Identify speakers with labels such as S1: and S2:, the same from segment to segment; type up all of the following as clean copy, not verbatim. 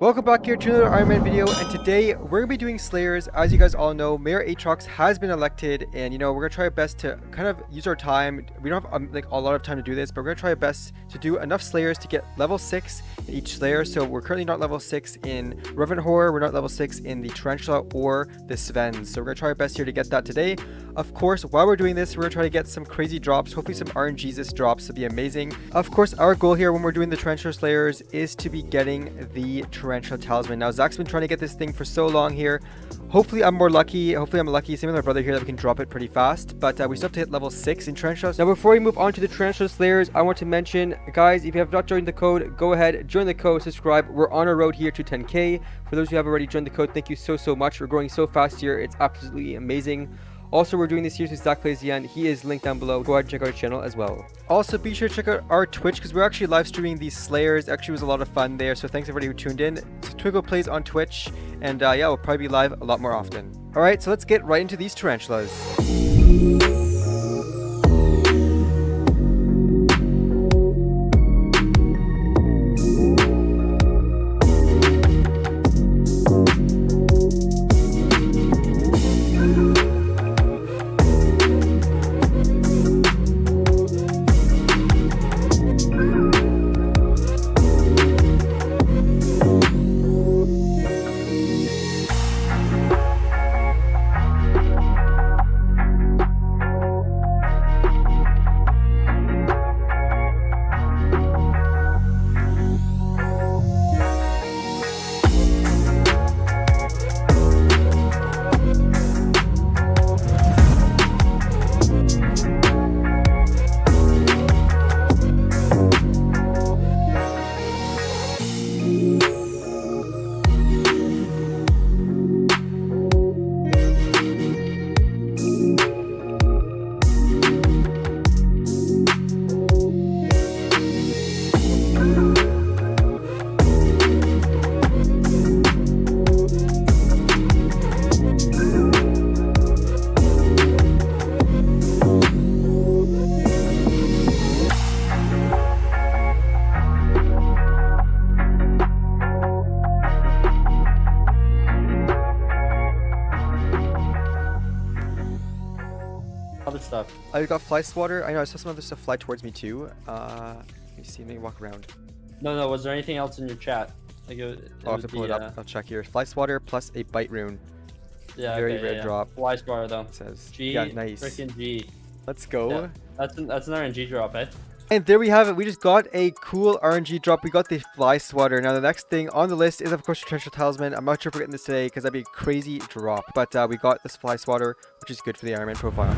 S1: Welcome back here to another Iron Man video, and today we're gonna be doing Slayers. As you guys all know, Mayor Aatrox has been elected, and we're gonna try our best to kind of use our time. We don't have like a lot of time to do this, but we're gonna try our best to do enough Slayers to get level 6 in each Slayer. So we're currently not level 6 in Revenant Horror, we're not level 6 in the Tarantula or the Sven. So we're gonna try our best here to get that today. Of course, while we're doing this, we're gonna try to get some crazy drops, hopefully some RNGs this drops to be amazing. Of course, our goal here when we're doing the Tarantula Slayers is to be getting the Tarantula Talisman. Now, Zach's been trying to get this thing for so long here. Hopefully, I'm more lucky. Hopefully, I'm lucky. Same with my brother here that we can drop it pretty fast. But we still have to hit level 6 in Tarantula. Now, before we move on to the Tarantula Slayers, I want to mention, guys, if you have not joined the code, go ahead, join the code, subscribe. We're on a road here to 10K. For those who have already joined the code, thank you so much. We're growing so fast here. It's absolutely amazing. Also, we're doing this series with Zach Plays the End. He is linked down below. Go ahead and check out our channel as well. Also, be sure to check out our Twitch because we're actually live streaming these Slayers. Actually, it was a lot of fun there. So thanks everybody who tuned in. It's TwinCodePlays on Twitch. And yeah, we'll probably be live a lot more often. All right, so let's get right into these tarantulas.
S2: Other stuff.
S1: I got fly swatter. I know I saw some other stuff fly towards me too. Let me see. Let me walk around.
S2: No. Was there anything else in your chat? Like
S1: I'll have to pull it up. I'll check here. Fly swatter plus a bite rune.
S2: Yeah.
S1: Very rare drop.
S2: Fly swatter though.
S1: It says.
S2: G.
S1: Yeah, nice.
S2: Freaking G.
S1: Let's go.
S2: Yeah. That's an RNG drop, eh?
S1: And there we have it. We just got a cool RNG drop. We got the fly swatter. Now the next thing on the list is of course the Tarantula Talisman. I'm not sure if we're getting this today because that'd be a crazy drop. But we got this fly swatter, which is good for the Iron Man profile.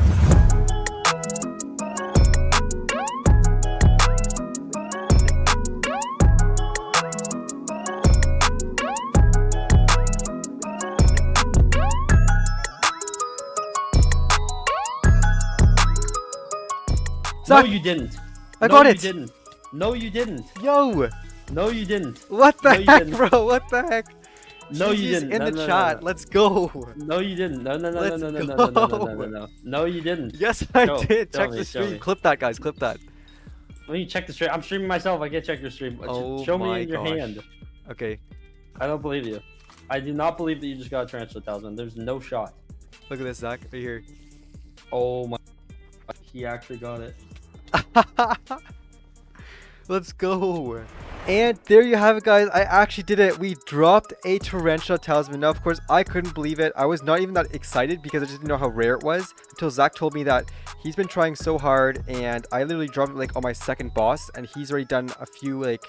S2: No, you didn't.
S1: I got it.
S2: You didn't. No, you didn't.
S1: Yo.
S2: No, you didn't.
S1: What the
S2: No,
S1: heck, bro? What the heck?
S2: No, you didn't.
S1: In the chat. Let's go.
S2: No, you didn't. No. No, you didn't.
S1: Yes, I did. Check the stream. Clip that, guys. Clip that.
S2: Let me check the stream. I'm streaming myself. I can't check your stream.
S1: Oh
S2: Show
S1: my
S2: me in your
S1: gosh.
S2: hand.
S1: Okay.
S2: I don't believe you. I do not believe that you just got a Tarantula Talisman. There's no shot.
S1: Look at this, Zach. Right here.
S2: Oh my. He actually got it.
S1: Let's go. And there you have it, guys. I actually did it. We dropped a Tarantula Talisman. Now, of course, I couldn't believe it. I was not even that excited because I just didn't know how rare it was until Zach told me that he's been trying so hard, and I literally dropped it like on my second boss, and he's already done a few, like,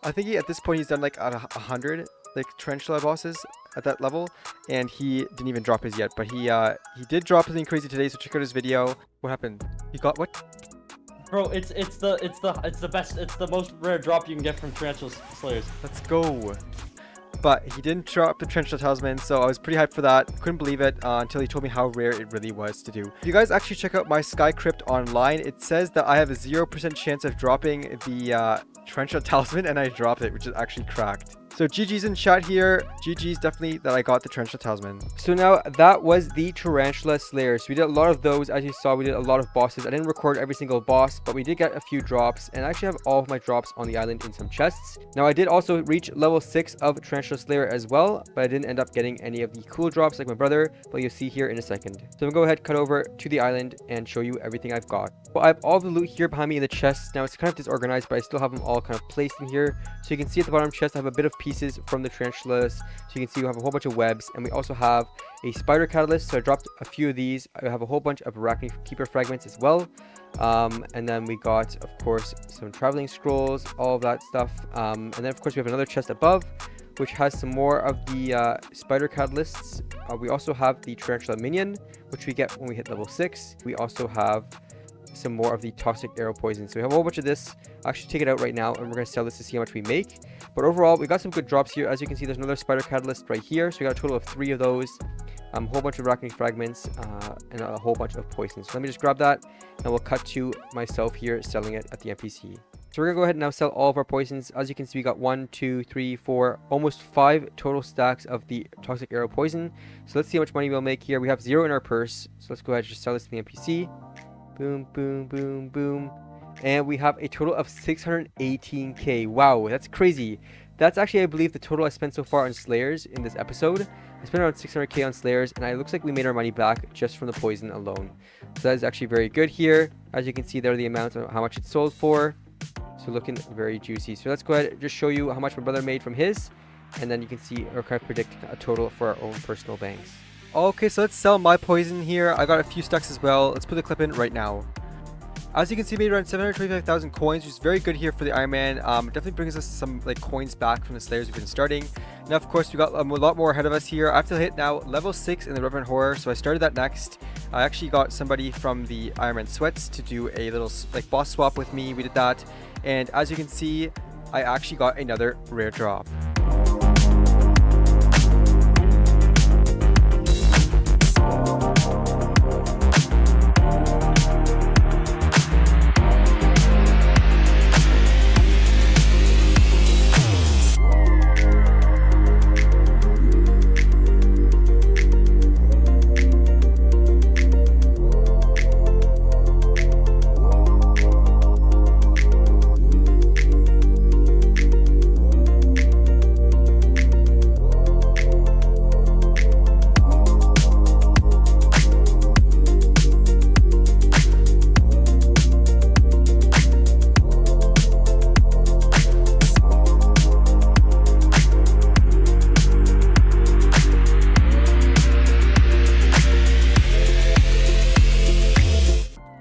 S1: I think at this point he's done like 100 like Tarantula bosses at that level, and he didn't even drop his yet. But he did drop something crazy today, so check out his video. What happened? He got what?
S2: Bro, it's the best. It's the most rare drop you can get from Tarantula Slayers.
S1: Let's go. But he didn't drop the Tarantula Talisman, so I was pretty hyped for that. Couldn't believe it until he told me how rare it really was to do. If you guys actually check out my Sky Crypt online, it says that I have a 0% chance of dropping the Tarantula Talisman, and I dropped it, which is actually cracked. So GG's in chat here. GG's definitely that I got the Tarantula Talisman. So now that was the Tarantula Slayers. We did a lot of those. As you saw, we did a lot of bosses. I didn't record every single boss, but we did get a few drops. And I actually have all of my drops on the island in some chests. Now I did also reach level 6 of Tarantula Slayer as well, but I didn't end up getting any of the cool drops like my brother, but you'll see here in a second. So I'm gonna go ahead, cut over to the island and show you everything I've got. Well, I have all the loot here behind me in the chests. Now it's kind of disorganized, but I still have them all kind of placed in here. So you can see at the bottom chest, I have a bit of pieces from the tarantulas. So you can see we have a whole bunch of webs, and we also have a spider catalyst. So I dropped a few of these. I have a whole bunch of arachne keeper fragments as well. And then we got, of course, some traveling scrolls, all of that stuff. And then of course we have another chest above, which has some more of the spider catalysts. We also have the tarantula minion, which we get when we hit level 6. We also have some more of the toxic arrow poison. So we have a whole bunch of this. I'll actually take it out right now, and we're going to sell this to see how much we make. But overall, we got some good drops here. As you can see, there's another spider catalyst right here. So we got a total of 3 of those. A whole bunch of arachne fragments, and a whole bunch of poisons. So let me just grab that, and we'll cut to myself here selling it at the NPC. So we're gonna go ahead and now sell all of our poisons. As you can see, we got 1, 2, 3, 4, almost 5 total stacks of the toxic arrow poison. So let's see how much money we'll make here. We have 0 in our purse, so let's go ahead and just sell this to the NPC. Boom, boom, boom, boom. And we have a total of 618k. Wow, that's crazy. That's actually, I believe, the total I spent so far on Slayers in this episode. I spent around 600k on Slayers, and it looks like we made our money back just from the poison alone. So that is actually very good here. As you can see, there are the amounts of how much it sold for. So looking very juicy. So let's go ahead and just show you how much my brother made from his, and then you can see or kind of predict a total for our own personal banks. Okay, so let's sell my poison here. I got a few stacks as well. Let's put the clip in right now. As you can see, we made around 725,000 coins, which is very good here for the Ironman. It definitely brings us some like coins back from the Slayers we've been starting. Now, of course, we got a lot more ahead of us here. I have to hit now level 6 in the Reverend Horror, so I started that next. I actually got somebody from the Ironman Sweats to do a little like boss swap with me. We did that, and as you can see, I actually got another rare drop.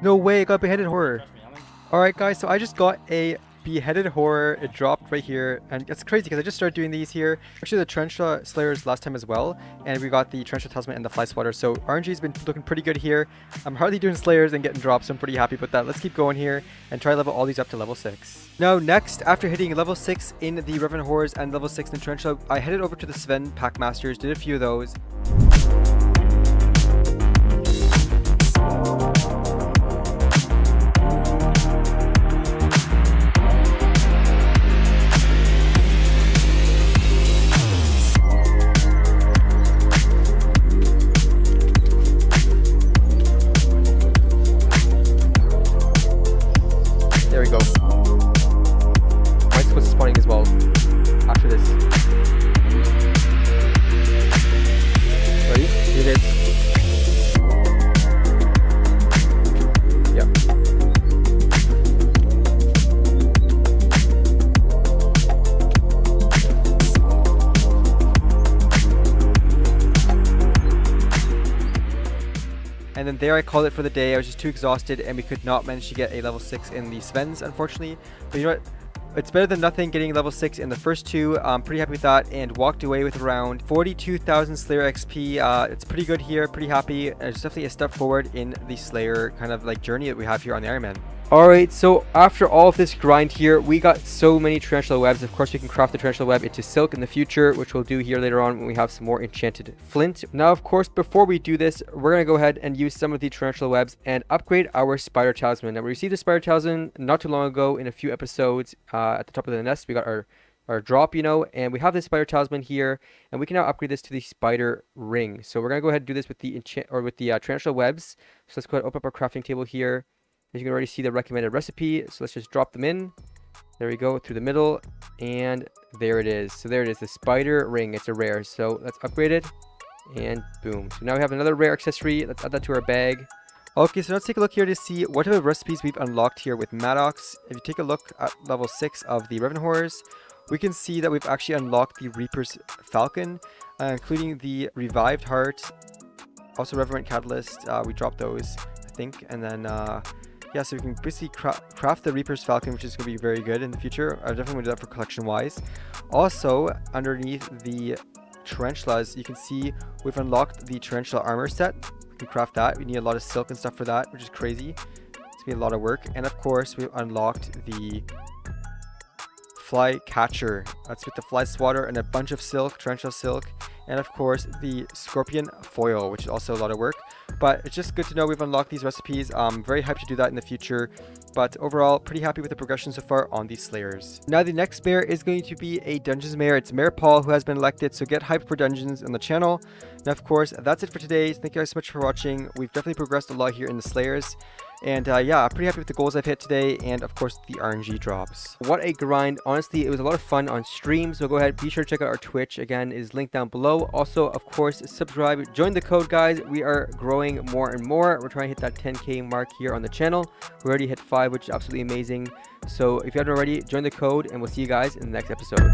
S1: No way, I got beheaded horror. Alright guys, so I just got a beheaded horror. It dropped right here, and it's crazy because I just started doing these here. Actually, the Tarantula Slayers last time as well, and we got the Tarantula Talisman and the Fly Swatter. So RNG has been looking pretty good here. I'm hardly doing Slayers and getting drops, so I'm pretty happy with that. Let's keep going here and try to level all these up to level 6. Now next, after hitting level 6 in the Revenant Horrors and level 6 in the Tarantula, I headed over to the Sven Packmasters, did a few of those. There we go. Might supposed to spawning as well after this. Ready? Here it is. Yep. And then there I called it for the day. I was just too exhausted, and we could not manage to get a level 6 in the Svens, unfortunately. But you know what? It's better than nothing getting level 6 in the first two. I'm pretty happy with that, and walked away with around 42,000 Slayer XP. It's pretty good here, pretty happy. It's definitely a step forward in the Slayer kind of like journey that we have here on the Ironman. Alright, so after all of this grind here, we got so many tarantula webs. Of course, we can craft the tarantula web into silk in the future, which we'll do here later on when we have some more enchanted flint. Now, of course, before we do this, we're going to go ahead and use some of the tarantula webs and upgrade our spider talisman. Now, we received a spider talisman not too long ago in a few episodes. At the top of the nest, we got our or drop, you know, and we have this spider talisman here, and we can now upgrade this to the spider ring. So we're gonna go ahead and do this with the tarantula webs. So let's go ahead and open up our crafting table here. As you can already see the recommended recipe, so let's just drop them in. There we go, through the middle, and there it is. So there it is, the spider ring. It's a rare, so let's upgrade it, and boom. So now we have another rare accessory. Let's add that to our bag. Okay, so let's take a look here to see what type of recipes we've unlocked here with Maddox. If you take a look at level 6 of the Revenant Horrors, we can see that we've actually unlocked the Reaper's Falcon, including the Revived Heart, also Revenant Catalyst. We dropped those, I think, and then yeah, so we can basically craft the Reaper's Falcon, which is going to be very good in the future. I definitely want to do that for collection wise. Also, underneath the tarantulas, you can see we've unlocked the tarantula armor set. We can craft that. We need a lot of silk and stuff for that, which is crazy. It's gonna be a lot of work. And of course, we've unlocked the fly catcher. That's with the fly swatter and a bunch of silk, tarantula silk, and of course the scorpion foil, which is also a lot of work. But it's just good to know we've unlocked these recipes. I'm very hyped to do that in the future, but overall pretty happy with the progression so far on these slayers. Now the next mayor is going to be a dungeons mayor. It's Mayor Paul who has been elected, so get hyped for dungeons on the channel. And of course that's it for today. Thank you guys so much for watching. We've definitely progressed a lot here in the slayers. And yeah, I'm pretty happy with the goals I've hit today, and of course the RNG drops. What a grind. Honestly, it was a lot of fun on stream, so go ahead, be sure to check out our Twitch. Again, is linked down below. Also, of course, subscribe, join the code, guys. We are growing more and more. We're trying to hit that 10K mark here on the channel. We already hit 5, which is absolutely amazing. So if you haven't already, join the code, and we'll see you guys in the next episode.